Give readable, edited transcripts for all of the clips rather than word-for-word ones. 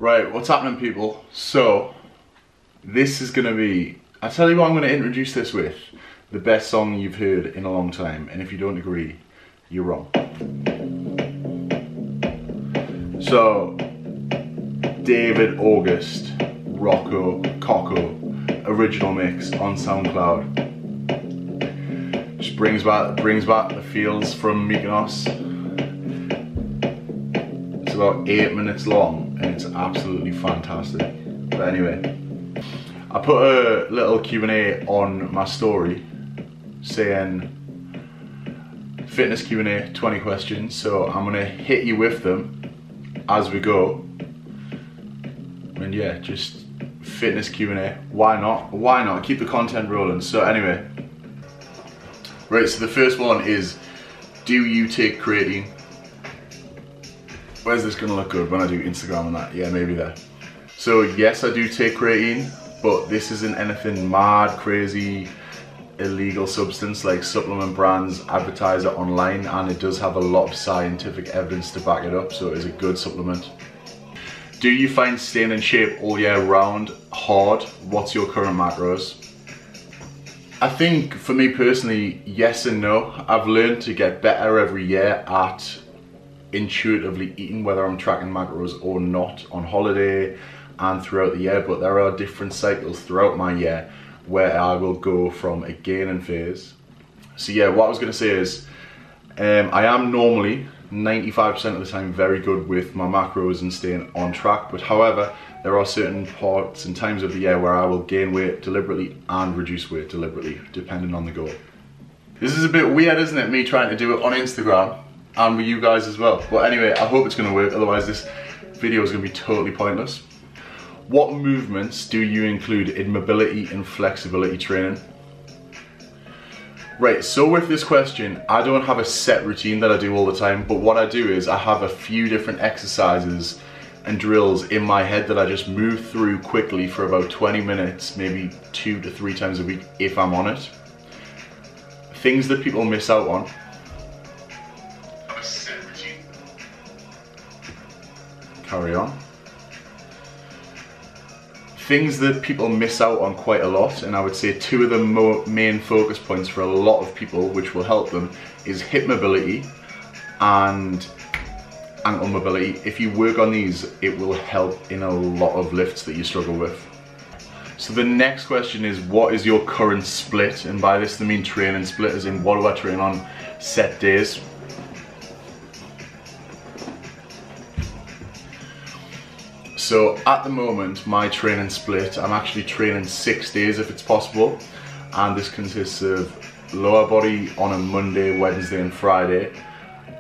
Right, what's happening, people? So, this is gonna be, I tell you what I'm gonna introduce this with, the best song you've heard in a long time, and if you don't agree, you're wrong. So, David August, Rocco, Coco, original mix on SoundCloud. Just brings back the feels from Mykonos. It's about 8 minutes long and it's absolutely fantastic. But anyway, I put a little Q&A on my story saying fitness Q&A, 20 questions, so I'm gonna hit you with them as we go. And yeah, just fitness Q&A, why not? Why not? Keep the content rolling. So anyway, right, so the first one is, do you take creatine? Where's this gonna look good when I do Instagram and that? Yeah, maybe there. So yes, I do take creatine, but this isn't anything mad, crazy, illegal substance like supplement brands advertise it online, and it does have a lot of scientific evidence to back it up, so it is a good supplement. Do you find staying in shape all year round hard? What's your current macros? I think for me personally, yes and no. I've learned to get better every year at intuitively eating, whether I'm tracking macros or not, on holiday and throughout the year, but there are different cycles throughout my year where I will go from a gaining phase. So yeah, what I was going to say is I am normally 95% of the time very good with my macros and staying on track, but however there are certain parts and times of the year where I will gain weight deliberately and reduce weight deliberately depending on the goal. This is a bit weird, isn't it, me trying to do it on Instagram and with you guys as well, but anyway, I hope it's going to work, otherwise this video is going to be totally pointless. What movements do you include in mobility and flexibility training? Right, so with this question, I don't have a set routine that I do all the time, but what I do is I have a few different exercises and drills in my head that I just move through quickly for about 20 minutes, maybe 2 to 3 times a week if I'm on it. Things that people miss out on. Carry on. Things that people miss out on quite a lot, and I would say 2 of the main focus points for a lot of people, which will help them, is hip mobility and ankle mobility. If you work on these, it will help in a lot of lifts that you struggle with. So the next question is, what is your current split? And by this I mean training split, as in what do I train on set days? So at the moment, my training split, I'm actually training 6 days if it's possible, and this consists of lower body on a Monday, Wednesday and Friday,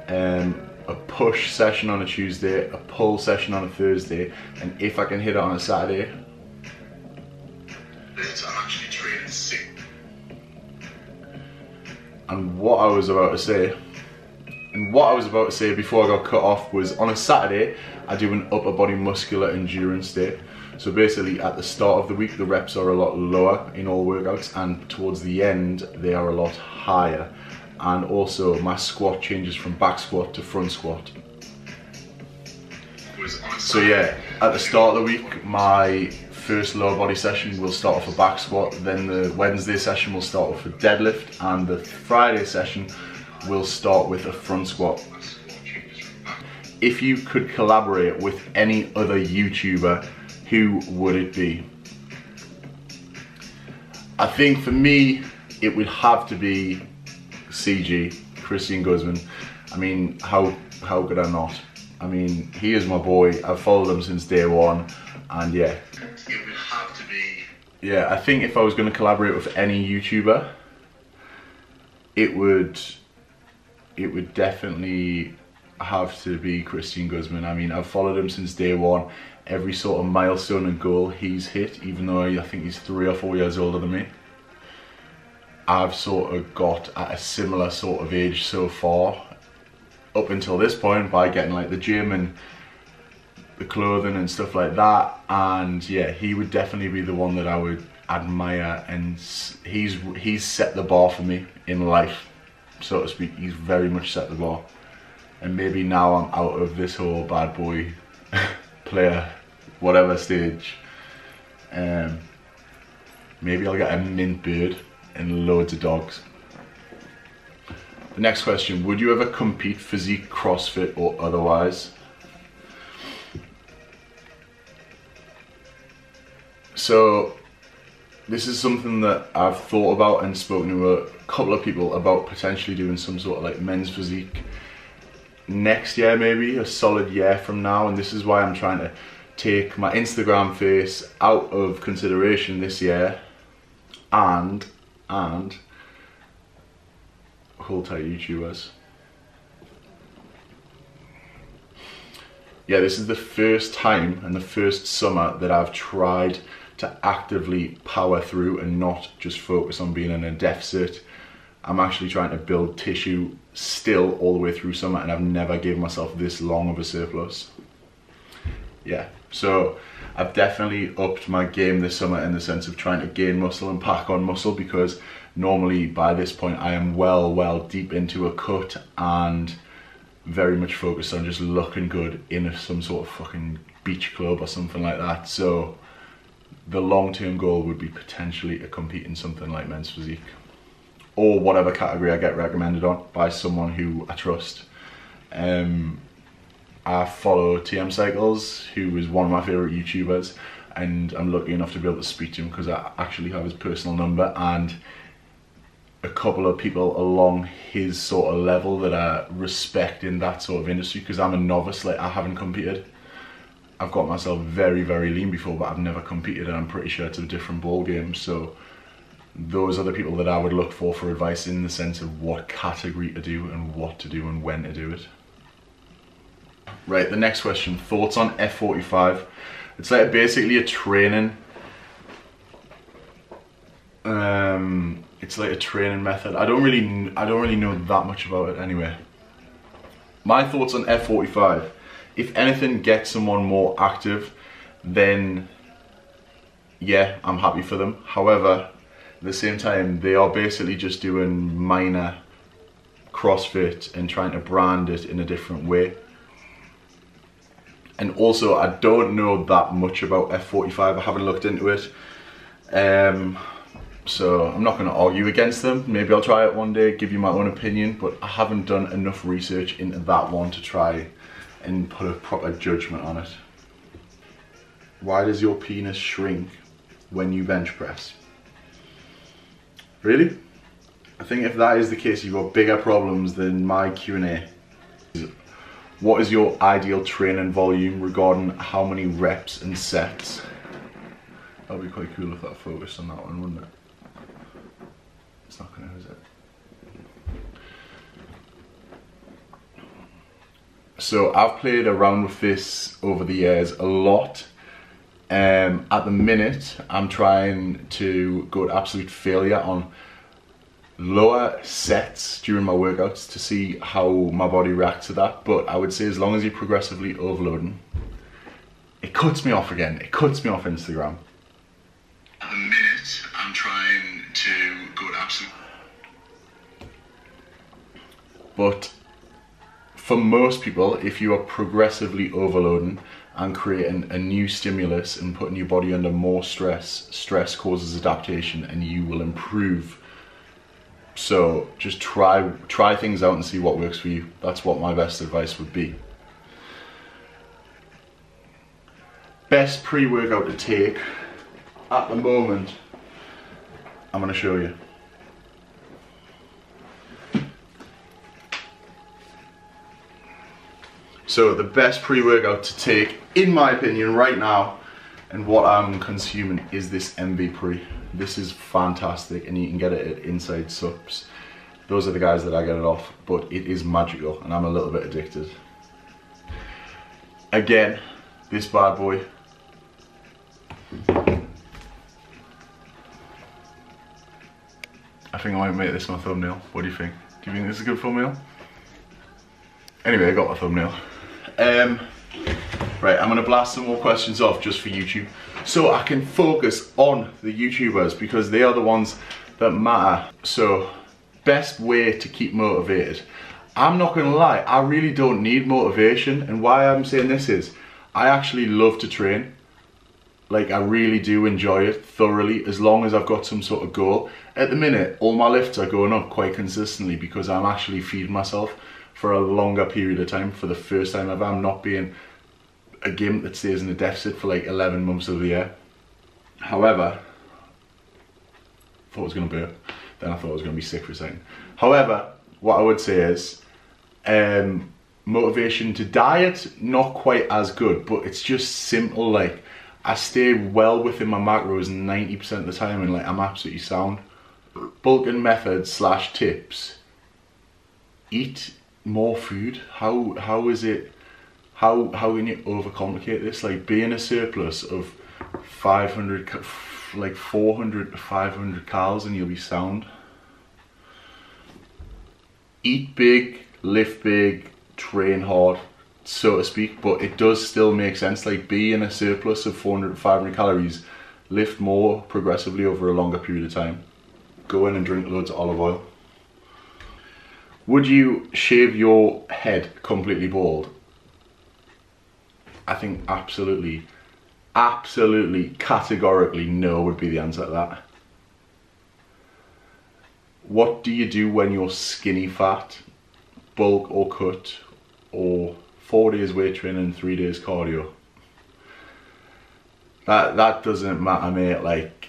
a push session on a Tuesday, a pull session on a Thursday, and if I can hit it on a Saturday, I'm actually training 6. And what I was about to say before I got cut off was, on a Saturday I do an upper body muscular endurance day. So basically at the start of the week the reps are a lot lower in all workouts, and towards the end they are a lot higher. And also my squat changes from back squat to front squat. So yeah, at the start of the week my first lower body session will start off a back squat, then the Wednesday session will start off a deadlift, and the Friday session will start with a front squat. If you could collaborate with any other YouTuber, who would it be? I think for me, it would have to be CG, Christian Guzman. I mean, how could I not? I mean, he is my boy. I've followed him since day one, and yeah. It would have to be... Yeah, I think if I was going to collaborate with any YouTuber, it would definitely have to be Christian Guzman. I mean, I've followed him since day one. Every sort of milestone and goal he's hit, even though I think he's 3 or 4 years older than me, I've sort of got at a similar sort of age so far, up until this point, by getting like the gym and the clothing and stuff like that. And yeah, he would definitely be the one that I would admire, and he's set the bar for me in life, so to speak. He's very much set the bar. And maybe now I'm out of this whole bad boy player whatever stage. Maybe I'll get a mint beard and loads of dogs. The next question, would you ever compete physique, CrossFit or otherwise? So this is something that I've thought about and spoken to a couple of people about potentially doing some sort of like men's physique next year, maybe a solid year from now, and this is why I'm trying to take my Instagram face out of consideration this year and hold tight YouTubers. Yeah, this is the first time and the first summer that I've tried to actively power through and not just focus on being in a deficit. I'm actually trying to build tissue still all the way through summer, and I've never given myself this long of a surplus. Yeah, so I've definitely upped my game this summer in the sense of trying to gain muscle and pack on muscle, because normally by this point I am well deep into a cut and very much focused on just looking good in some sort of fucking beach club or something like that. So the long-term goal would be potentially to compete in something like men's physique, or whatever category I get recommended on by someone who I trust. I follow TM Cycles, who is one of my favourite YouTubers, and I'm lucky enough to be able to speak to him because I actually have his personal number, and a couple of people along his sort of level that I respect in that sort of industry, because I'm a novice, like I haven't competed. I've got myself very lean before, but I've never competed, and I'm pretty sure it's a different ball game. So those are the people that I would look for advice in the sense of what category to do and what to do and when to do it. Right, the next question, thoughts on F45. It's like basically a training, it's like a training method. I don't really know that much about it anyway. My thoughts on F45, if anything gets someone more active, then yeah, I'm happy for them. However, at the same time, they are basically just doing minor CrossFit and trying to brand it in a different way. And also, I don't know that much about F45, I haven't looked into it. So I'm not going to argue against them. Maybe I'll try it one day, give you my own opinion, but I haven't done enough research into that one to try and put a proper judgment on it. Why does your penis shrink when you bench press? Really? I think if that is the case, you've got bigger problems than my Q&A. What is your ideal training volume regarding how many reps and sets? That'd be quite cool if that focused on that one, wouldn't it? It's not gonna, is it? So I've played around with this over the years a lot. At the minute, I'm trying to go to absolute failure on lower sets during my workouts to see how my body reacts to that. But I would say as long as you're progressively overloading, it cuts me off again. It cuts me off Instagram. At the minute, I'm trying to go to absolute. But for most people, if you are progressively overloading and creating a new stimulus and putting your body under more stress, stress causes adaptation and you will improve. So just try things out and see what works for you. That's what my best advice would be. Best pre-workout to take at the moment, I'm going to show you. So the best pre-workout to take, in my opinion, right now, and what I'm consuming, is this MV Pre. This is fantastic, and you can get it at Inside Sups. Those are the guys that I get it off, but it is magical, and I'm a little bit addicted. Again, this bad boy. I think I might make this my thumbnail. What do you think? Do you think this is a good thumbnail? Anyway, I got my thumbnail. Right, I'm gonna blast some more questions off just for YouTube, so I can focus on the YouTubers because they are the ones that matter. So, best way to keep motivated. I'm not gonna lie, I really don't need motivation, and why I'm saying this is, I actually love to train. Like, I really do enjoy it thoroughly, as long as I've got some sort of goal. At the minute, all my lifts are going up quite consistently because I'm actually feeding myself for a longer period of time. For the first time ever, I'm not being a gimp that stays in a deficit for like 11 months of the year. However, I thought I was going to burp, then I thought I was going to be sick for a second. However, what I would say is, motivation to diet, not quite as good, but it's just simple. Like, I stay well within my macros 90% of the time, and like, I'm absolutely sound. Bulking methods / tips: eat more food. How is it? How can you overcomplicate this? Like, be in a surplus of 500, like 400 to 500 calories, and you'll be sound. Eat big, lift big, train hard, so to speak, but it does still make sense. Like, be in a surplus of 400 to 500 calories, lift more progressively over a longer period of time. Go in and drink loads of olive oil. Would you shave your head completely bald? I think absolutely, categorically no would be the answer to that. What do you do when you're skinny fat, bulk or cut, or 4 days weight training and 3 days cardio? That doesn't matter, mate. Like,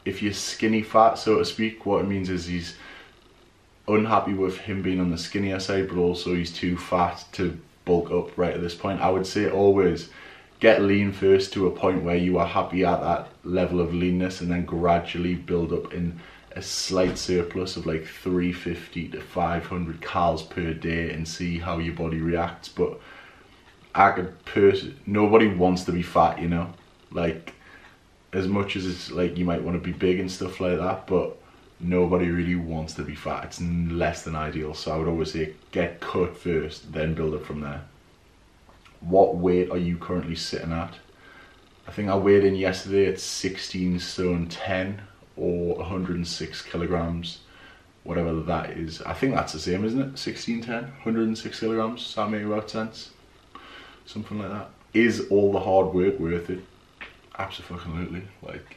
if you're skinny fat, so to speak, what it means is he's unhappy with him being on the skinnier side, but also he's too fat to bulk up right at this point. I would say always get lean first to a point where you are happy at that level of leanness, and then gradually build up in a slight surplus of like 350 to 500 calories per day and see how your body reacts. But nobody wants to be fat, you know, like, as much as it's like you might want to be big and stuff like that, but nobody really wants to be fat. It's less than ideal. So I would always say get cut first, then build up from there. What weight are you currently sitting at? I think I weighed in yesterday at 16 stone 10 or 106 kilograms, whatever that is. I think that's the same, isn't it? 16, 10, 106 kilograms. Does that make about sense? Something like that. Is all the hard work worth it? Absolutely. Like,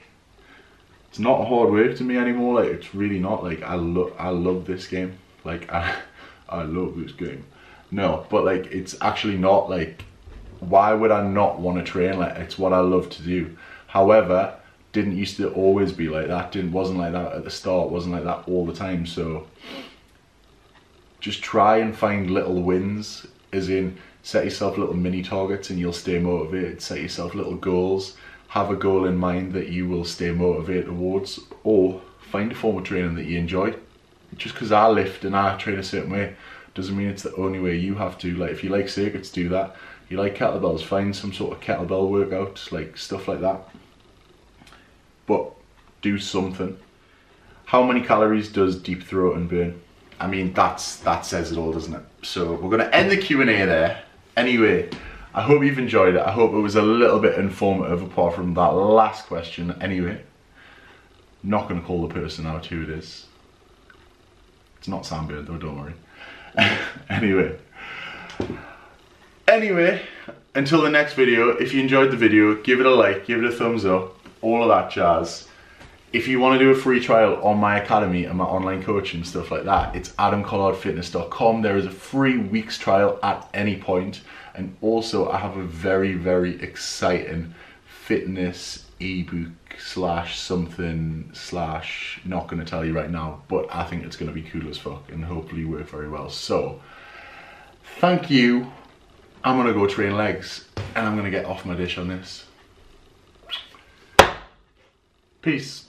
it's not hard work to me anymore. Like, it's really not. Like, I love this game. Like, I love this game. No, but like, it's actually not. Like, why would I not want to train? Like, it's what I love to do. However, didn't used to always be like that. Wasn't like that at the start. Wasn't like that all the time. So just try and find little wins, as in set yourself little mini targets and you'll stay motivated. Set yourself little goals. Have a goal in mind that you will stay motivated towards, or find a form of training that you enjoy. Just because I lift and I train a certain way doesn't mean it's the only way you have to. Like, if you like circuits, do that. You like kettlebells, find some sort of kettlebell workout, like stuff like that. But do something. How many calories does deep throating burn? I mean, that says it all, doesn't it? So we're gonna end the Q&A there. Anyway, I hope you've enjoyed it. I hope it was a little bit informative apart from that last question. Anyway, not gonna call the person out who it is. It's not Sandbird though, don't worry. Anyway, until the next video, if you enjoyed the video, give it a like, give it a thumbs up, all of that jazz. If you want to do a free trial on my academy and my online coaching, stuff like that, it's adamcollardfitness.com. There is a free week's trial at any point. And also I have a very, very exciting fitness ebook / something / not going to tell you right now, but I think it's going to be cool as fuck and hopefully work very well. So thank you. I'm going to go train legs and I'm going to get off my dish on this. Peace.